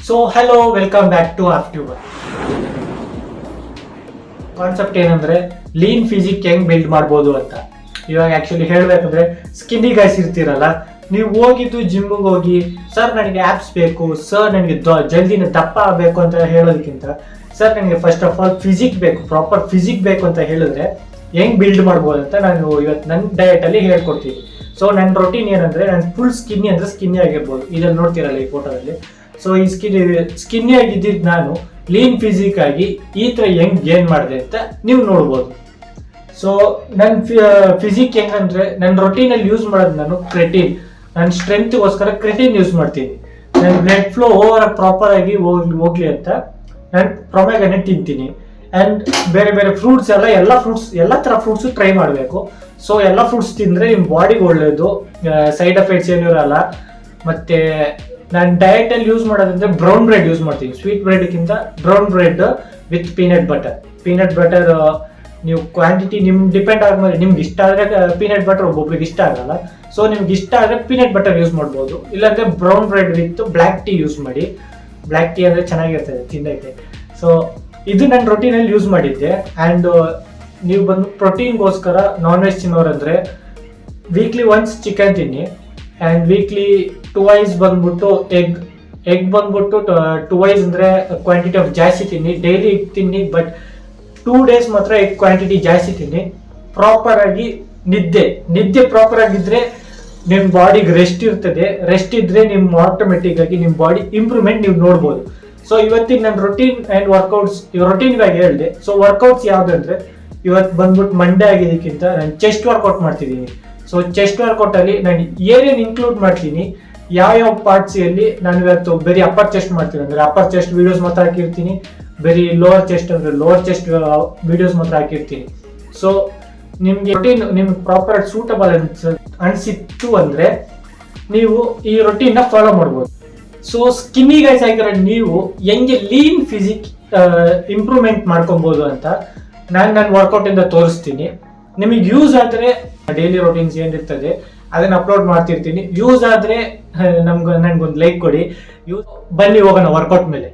So hello, welcome back to Aftuber. Concept ಏನಂದ್ರೆ lean physique ಹೆಂಗ್ build ಮಾಡ್ಬೋದು ಅಂತ. ಇವಾಗ ಆಕ್ಚುಲಿ ಹೇಳ್ಬೇಕಂದ್ರೆ ಸ್ಕಿನ್ನಿ ಗೈಸ್ ಇರ್ತೀರಲ್ಲ, ನೀವು ಹೋಗಿದ್ದು ಜಿಮ್ಗೆ ಹೋಗಿ ಸರ್ ನನಗೆ ಆ್ಯಪ್ಸ್ ಬೇಕು, ಸರ್ ನನಗೆ ಜಲ್ದಿನ ದಪ್ಪ ಆಗಬೇಕು ಅಂತ ಹೇಳೋದಕ್ಕಿಂತ ಸರ್ ನನಗೆ ಫಸ್ಟ್ ಆಫ್ ಆಲ್ ಫಿಸಿಕ್ ಬೇಕು, ಪ್ರಾಪರ್ ಫಿಸಿಕ್ ಬೇಕು ಅಂತ ಹೇಳಿದ್ರೆ ಹೆಂಗ್ ಬಿಲ್ಡ್ ಮಾಡ್ಬೋದು ಅಂತ ನಾನು ಇವತ್ತು ನನ್ನ ಡಯಟಲ್ಲಿ ಹೇಳ್ಕೊಡ್ತೀನಿ. ಸೊ ನನ್ನ ರೊಟೀನ್ ಏನಂದ್ರೆ, ನಾನು ಫುಲ್ ಸ್ಕಿನ್ನಿ ಅಂದ್ರೆ ಸ್ಕಿನ್ನಿ ಆಗಿರ್ಬೋದು, ಇದನ್ನು ನೋಡ್ತೀರಲ್ಲ ಈ ಫೋಟೋದಲ್ಲಿ. ಸೊ ಈ ಸ್ಕಿನ್ನಿ ಆಗಿದ್ದಿದ್ದು ನಾನು ಲೀನ್ ಫಿಸಿಕ್ ಆಗಿ ಈ ಥರ ಹೆಂಗ್ ಗೇನ್ ಮಾಡಿದೆ ಅಂತ ನೀವು ನೋಡ್ಬೋದು. ಸೊ ನನ್ನ ಫಿಸಿಕ್ ಹೆಂಗಂದ್ರೆ, ನನ್ನ ರೊಟೀನಲ್ಲಿ ಯೂಸ್ ಮಾಡೋದು ನಾನು ಕ್ರೆಟಿನ್. ನನ್ನ ಸ್ಟ್ರೆಂತ್ಗೋಸ್ಕರ ಕ್ರೆಟಿನ್ ಯೂಸ್ ಮಾಡ್ತೀನಿ. ನನ್ನ ಬ್ಲಡ್ ಫ್ಲೋ ಓವರ್ ಪ್ರಾಪರ್ ಆಗಿ ಹೋಗ್ಲಿ ಅಂತ ನಾನು ಪ್ರೊಮೆಗ್ರಾನೇಟ್ ತಿಂತೀನಿ. ಆ್ಯಂಡ್ ಬೇರೆ ಬೇರೆ ಫ್ರೂಟ್ಸ್ ಎಲ್ಲ ಥರ ಫ್ರೂಟ್ಸು ಟ್ರೈ ಮಾಡಬೇಕು. ಸೊ ಎಲ್ಲ ಫ್ರೂಟ್ಸ್ ತಿಂದರೆ ನಿಮ್ಮ ಬಾಡಿಗೆ ಒಳ್ಳೆಯದು, ಸೈಡ್ ಎಫೆಕ್ಟ್ಸ್ ಏನೂ ಇರಲ್ಲ. ಮತ್ತು ನಾನು ಡಯಟಲ್ಲಿ ಯೂಸ್ ಮಾಡೋದಂದ್ರೆ ಬ್ರೌನ್ ಬ್ರೆಡ್ ಯೂಸ್ ಮಾಡ್ತೀನಿ. ಸ್ವೀಟ್ ಬ್ರೆಡ್ಗಿಂತ brown bread with peanut butter. ನೀವು ಕ್ವಾಂಟಿಟಿ ನಿಮ್ಗೆ ಡಿಪೆಂಡ್ ಆದ್ಮೇಲೆ, ನಿಮ್ಗೆ ಇಷ್ಟ ಆದರೆ ಪೀನಟ್ ಬಟರ್, ಒಬ್ಬೊಬ್ರಿಗೆ ಇಷ್ಟ ಆಗಲ್ಲ. ಸೊ ನಿಮ್ಗೆ ಇಷ್ಟ ಆದರೆ ಪೀನಟ್ ಬಟರ್ ಯೂಸ್ ಮಾಡ್ಬೋದು. ಇಲ್ಲಾಂದರೆ brown bread with black tea use ಮಾಡಿ. ಬ್ಲ್ಯಾಕ್ ಟೀ ಅಂದರೆ ಚೆನ್ನಾಗಿರ್ತದೆ ತಿನ್ನೋಕ್ಕೆ. ಸೊ ಇದು ನನ್ನ ರೊಟೀನಲ್ಲಿ ಯೂಸ್ ಮಾಡಿದ್ದೆ. ಆ್ಯಂಡ್ ನೀವು ಬಂದು ಪ್ರೋಟೀನ್ಗೋಸ್ಕರ ನಾನ್ ವೆಜ್ ತಿನ್ನೋರಂದರೆ ವೀಕ್ಲಿ ಒನ್ಸ್ ಚಿಕನ್ ತಿನ್ನಿ. ಆ್ಯಂಡ್ ವೀಕ್ಲಿ ಟುವೈಸ್ ಬಂದ್ಬಿಟ್ಟು ಎಗ್ ಬಂದ್ಬಿಟ್ಟು ಟುವೈಸ್ ಅಂದರೆ ಕ್ವಾಂಟಿಟಿ ಆಫ್ ಜಾಸ್ತಿ ತಿನ್ನಿ. ಡೈಲಿ ಎಗ್ ತಿನ್ನಿ, ಬಟ್ 2 days ಮಾತ್ರ ಎಗ್ ಕ್ವಾಂಟಿಟಿ ಜಾಸ್ತಿ ತಿನ್ನಿ. ಪ್ರಾಪರ್ ಆಗಿ ನಿದ್ದೆ ಪ್ರಾಪರ್ ಆಗಿದ್ರೆ ನಿಮ್ಮ ಬಾಡಿಗೆ ರೆಸ್ಟ್ ಇರ್ತದೆ. ರೆಸ್ಟ್ ಇದ್ರೆ ನಿಮ್ಮ ಆಟೋಮೆಟಿಕ್ ಆಗಿ ನಿಮ್ಮ ಬಾಡಿ ಇಂಪ್ರೂವ್ಮೆಂಟ್ ನೀವು ನೋಡ್ಬೋದು. ಸೊ ಇವತ್ತಿನ ನನ್ನ ರೊಟೀನ್ ಆ್ಯಂಡ್ ವರ್ಕೌಟ್ಸ್, ರೊಟೀನ್ಗಾಗಿ ಹೇಳಿದೆ. ಸೊ ವರ್ಕೌಟ್ಸ್ ಯಾವುದಂದ್ರೆ, ಇವತ್ತು ಬಂದ್ಬಿಟ್ಟು ಮಂಡೇ ಆಗಿದ್ದಕ್ಕಿಂತ ನಾನು ಚೆಸ್ಟ್ ವರ್ಕೌಟ್ ಮಾಡ್ತಿದ್ದೀನಿ. ಸೊ ಚೆಸ್ಟ್ ವರ್ಕೌಟಲ್ಲಿ ನಾನು ಏನೇನು ಇನ್ಕ್ಲೂಡ್ ಮಾಡ್ತೀನಿ, ಯಾವ ಪಾರ್ಟ್ಸಲ್ಲಿ ನಾನು ಇವತ್ತು ಬರೀ ಅಪ್ಪರ್ ಚೆಸ್ಟ್ ಮಾಡ್ತೀನಿ ಅಂದರೆ ಅಪ್ಪರ್ ಚೆಸ್ಟ್ ವೀಡಿಯೋಸ್ ಮಾತ್ರ ಹಾಕಿರ್ತೀನಿ, ಬರೀ ಲೋವರ್ ಚೆಸ್ಟ್ ಅಂದರೆ ಲೋವರ್ ಚೆಸ್ಟ್ ವೀಡಿಯೋಸ್ ಮಾತ್ರ ಹಾಕಿರ್ತೀನಿ. ಸೊ ನಿಮಗೆ ರೊಟೀನ್ ನಿಮ್ಗೆ ಪ್ರಾಪರ್ ಸೂಟಬಲ್ ಅನಿಸಿತ್ತು ಅಂದರೆ ನೀವು ಈ ರೊಟೀನ್ನ ಫಾಲೋ ಮಾಡ್ಬೋದು. ಸೊ ಸ್ಕಿನ್ನಿ ಗೈಸ್ ಆಗಿರೋ ನೀವು ಹೆಂಗೆ ಲೀನ್ ಫಿಸಿಕ್ ಇಂಪ್ರೂವ್ಮೆಂಟ್ ಮಾಡ್ಕೊಬೋದು ಅಂತ ನಾನು ವರ್ಕೌಟಿಂದ ತೋರಿಸ್ತೀನಿ. ನಿಮಗೆ ಯೂಸ್ ಆದರೆ ಡೈಲಿ ರೊಟೀನ್ಸ್ ಏನಿರ್ತದೆ ಅದನ್ನು ಅಪ್ಲೋಡ್ ಮಾಡ್ತಿರ್ತೀನಿ. ಯೂಸ್ ಆದರೆ ನನಗೊಂದು ಲೈಕ್ ಕೊಡಿ. ಬನ್ನಿ ಹೋಗೋಣ ವರ್ಕೌಟ್ ಮೇಲೆ.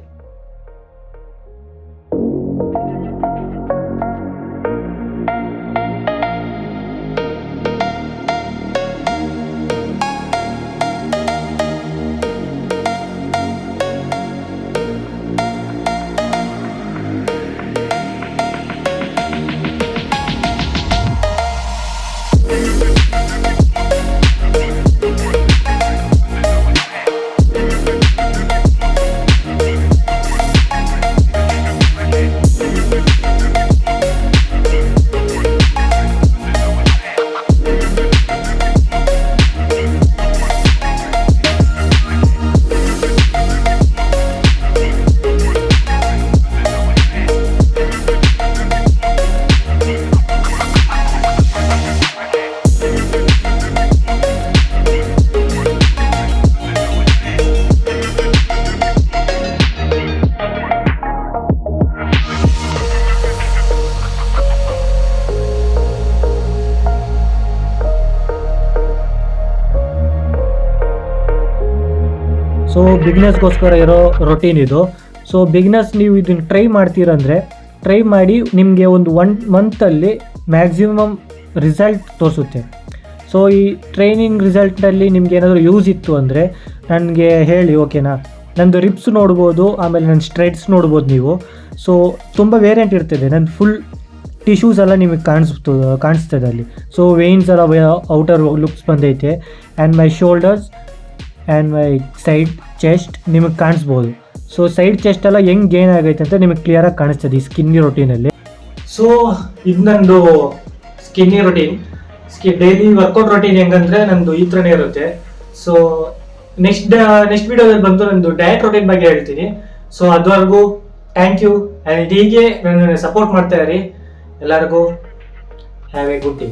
ಸೊ ಬಿಗ್ನರ್ಸ್ಗೋಸ್ಕರ ಇರೋ ರೊಟೀನ್ ಇದು. ಸೊ ಬಿಗ್ನರ್ಸ್ ನೀವು ಇದನ್ನು ಟ್ರೈ ಮಾಡ್ತೀರಂದರೆ ಟ್ರೈ ಮಾಡಿ, ನಿಮಗೆ ಒಂದು 1 ಮಂತಲ್ಲಿ ಮ್ಯಾಕ್ಸಿಮಮ್ ರಿಸಲ್ಟ್ ತೋರಿಸುತ್ತೆ. ಸೊ ಈ ಟ್ರೈನಿಂಗ್ ರಿಸಲ್ಟಲ್ಲಿ ನಿಮ್ಗೆ ಏನಾದರೂ ಯೂಸ್ ಇತ್ತು ಅಂದರೆ ನನಗೆ ಹೇಳಿ, ಓಕೆನಾ? ನಂದು ರಿಪ್ಸ್ ನೋಡ್ಬೋದು, ಆಮೇಲೆ ನನ್ನ ಸ್ಟ್ರೆಡ್ಸ್ ನೋಡ್ಬೋದು ನೀವು. ಸೊ ತುಂಬ ವೇರಿಯಂಟ್ ಇರ್ತದೆ. ನನ್ನ ಫುಲ್ ಟಿಶ್ಯೂಸ್ ಎಲ್ಲ ನಿಮಗೆ ಕಾಣಿಸ್ತದೆ ಅಲ್ಲಿ. ಸೊ ವೇನ್ಸ್ ಎಲ್ಲ ಔಟರ್ ಲುಕ್ಸ್ ಬಂದೈತೆ. And my shoulders and my side chest ನಿಮಗೆ ಕಾಣಿಸ್ಬೋದು. ಸೊ ಸೈಡ್ ಚೆಸ್ಟ್ ಎಲ್ಲ ಹೆಂಗೆ ಗೇನ್ ಆಗೈತೆ ಅಂತ ನಿಮಗೆ ಕ್ಲಿಯರಾಗಿ ಕಾಣಿಸ್ತದೆ ಈ ಸ್ಕಿನ್ನಿ ರೊಟೀನಲ್ಲಿ. ಸೊ ಇದು ನಂದು skinny routine. Daily workout routine ಹೆಂಗಂದ್ರೆ ನಂದು ಈ ಥರನೇ ಇರುತ್ತೆ. ಸೊ ನೆಕ್ಸ್ಟ್ ವಿಡಿಯೋದಲ್ಲಿ ಬಂದು ನಂದು ಡಯಟ್ ರೊಟೀನ್ ಬಗ್ಗೆ ಹೇಳ್ತೀನಿ. ಸೊ ಅದುವರೆಗೂ ಥ್ಯಾಂಕ್ ಯು. ಆ್ಯಂಡ್ ಹೀಗೆ ನನ್ನ ಸಪೋರ್ಟ್ ಮಾಡ್ತಾ ಇರಿ. ಎಲ್ಲರಿಗೂ ಹ್ಯಾವ್ ಎ ಗುಡ್ ಡೇ.